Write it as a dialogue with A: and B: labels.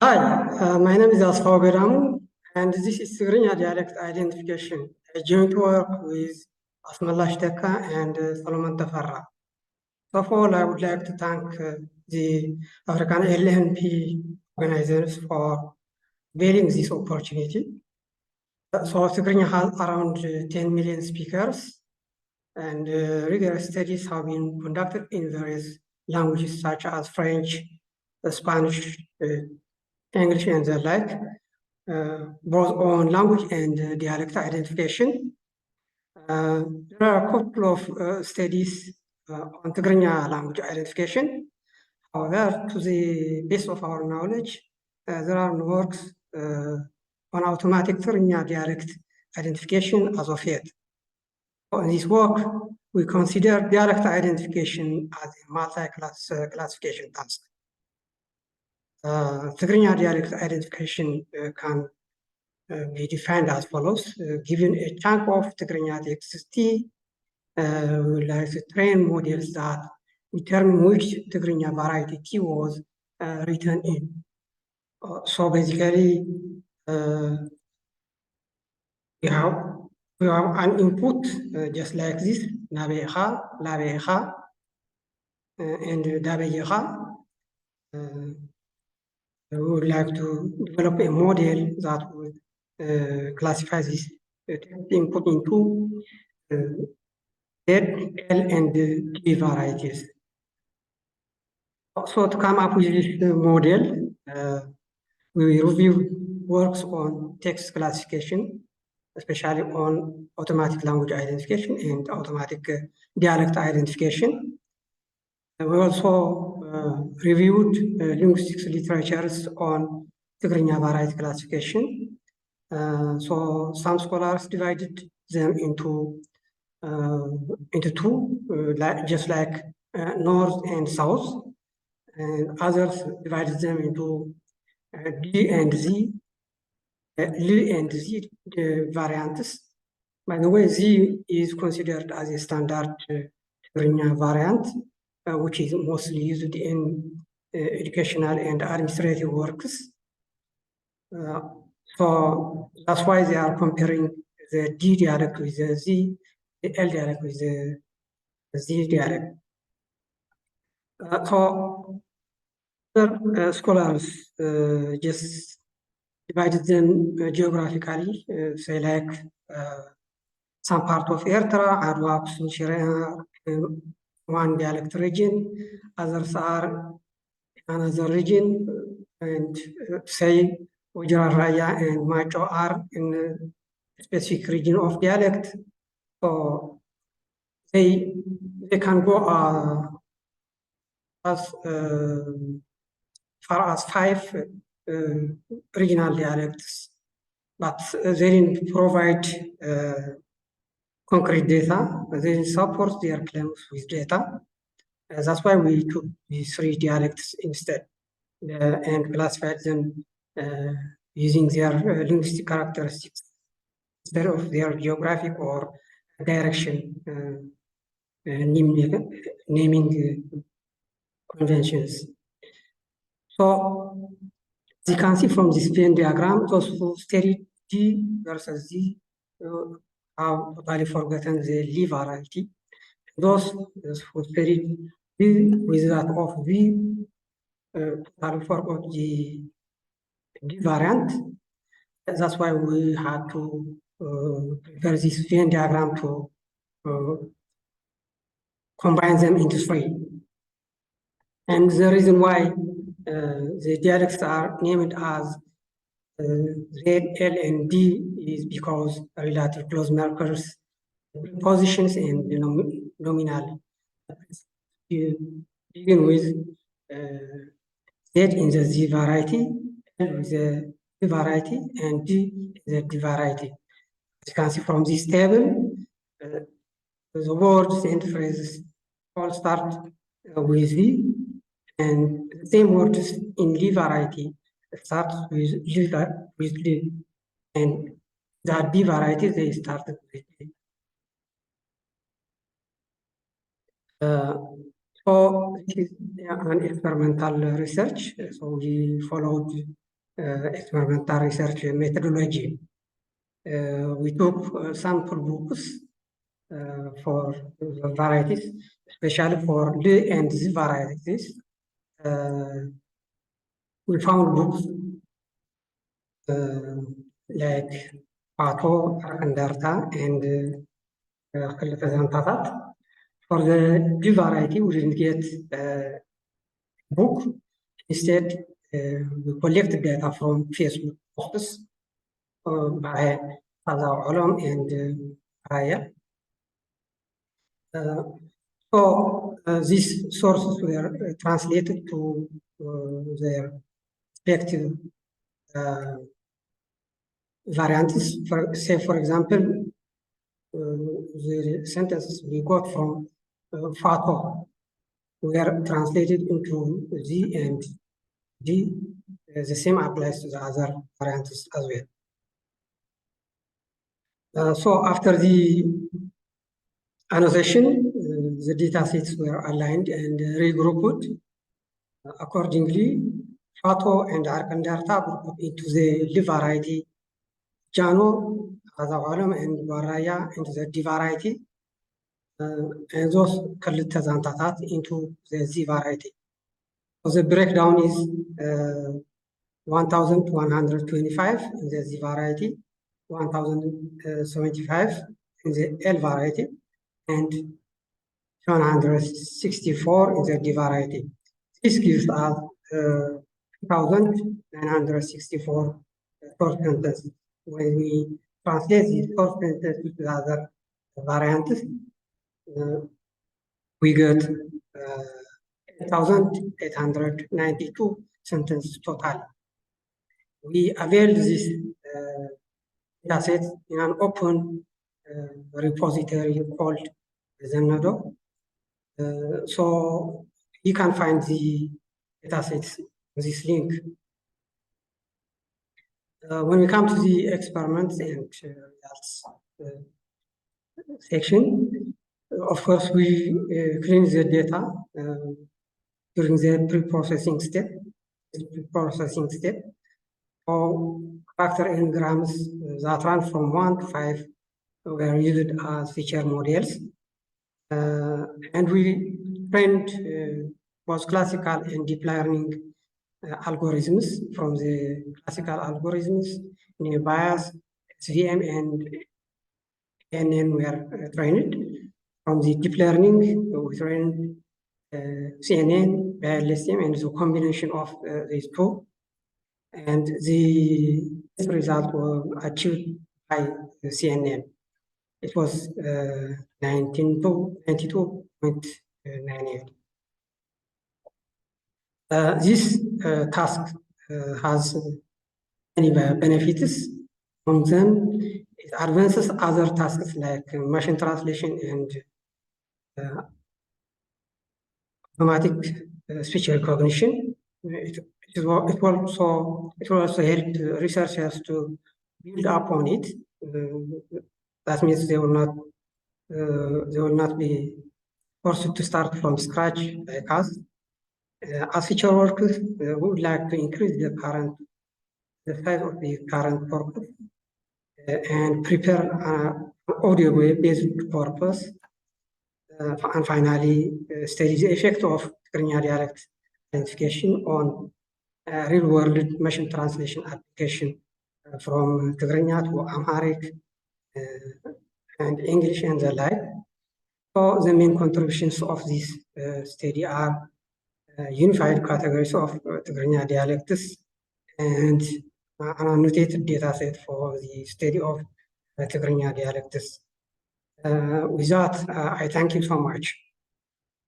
A: Hi, my name is Asfaw Beramu, and this is Tigrinya Dialect Identification, a joint work with Asmallah Shteka and Solomon Tafarra. So for all, I would like to thank the African LNP organizers for giving this opportunity. So Tigrinya has around 10 million speakers, and rigorous studies have been conducted in various languages such as French, Spanish, English, and the like. Both on language and dialect identification. There are a couple of studies on Tigrinya language identification. However, to the best of our knowledge, there are no works on automatic Tigrinya dialect identification as of yet. In this work, we consider dialect identification as a multi-class classification task. Tigrinya dialect identification can be defined as follows. Given a chunk of Tigrinya text T, we would like to train models that determine which Tigrinya variety T was written in. So basically, we have an input just like this, Nabeha, Labeha, and Dabeha. We would like to develop a model that would classify this input into Z, L, and T varieties. So to come up with this model, we review works on text classification, especially on automatic language identification and automatic dialect identification. We also reviewed linguistics literatures on Tigrinya variety classification. So some scholars divided them into two, just like north and south, and others divided them into D and Z, L and Z variants. By the way, Z is considered as a standard Tigrinya variant, which is mostly used in educational and administrative works. So that's why they are comparing the D dialect with the Z, the L dialect with the Z dialect. So other scholars just divided them geographically, say like some part of Eritrea, Arwa, Shire, one dialect region, others are another region, and say Ujra Raya and Macho are in a specific region of dialect. So they can go as far as 5 regional dialects, but they didn't provide concrete data. They didn't support their claims with data. That's why we took these 3 dialects instead and classified them using their linguistic characteristics instead of their geographic or direction naming conventions. So, as you can see from this Venn diagram, those who studied G versus Z have totally forgotten the Li variety. Those who studied V with that of V totally forgot the D variant. That's why we had to prepare this Venn diagram to combine them into 3. And the reason why the dialects are named as Z, L, and D is because relative close markers, positions, and nominal. You begin with Z in the Z variety, L with the D variety, and D in the D variety. As you can see from this table, the words and phrases all start with V, and the same words in Li variety starts with Li, and the D variety they started with D. So this is an experimental research. So we followed experimental research methodology. We took sample books for the varieties, especially for the and Z varieties. We found books like Pato, Arkandarta, and Khalifazantatat. For the D variety, we didn't get a book. Instead, we collected data from Facebook posts by Hadza Olam and Raya. So these sources were translated to their respective variants. For example, the sentences we got from Fato were translated into Z and D. The same applies to the other variants as well. So after the annotation, the data sets were aligned and regrouped accordingly. Fato and Arkandarta grouped into the D variety, Jano, Azawalam, and Baraya into the D variety, and those Kalitazantatat into the Z variety. So the breakdown is 1,125 in the Z variety, 1,075 in the L variety, and 764 in the D variety. This gives us 2,964 source sentences. When we translate these source sentences to the other variants, we get 1,892 sentences total. We availed this dataset in an open repository called Zenado. So you can find the datasets in this link. When we come to the experiments and results section, of course, we clean the data during the pre-processing step. For factor n-grams that run from 1 to 5 were used as feature models. And we trained both classical and deep learning algorithms from the classical algorithms, bias, SVM, and NN were trained. From the deep learning, we trained CNN, LSTM, and the combination of these two. And the result was achieved by the CNN. It was 92.98. This task has many benefits. Among them, it advances other tasks like machine translation and automatic speech recognition. It will also help researchers to build upon it. That means they will not be forced to start from scratch like us. As feature workers, we would like to increase the size of the current corpus and prepare an audio-based corpus. And finally, study the effect of Tigrinya dialect identification on real-world machine translation application from Tigrinya to Amharic and English and the like. So the main contributions of this study are unified categories of Tigrinya dialects and an annotated data set for the study of Tigrinya dialects. With that, I thank you so much.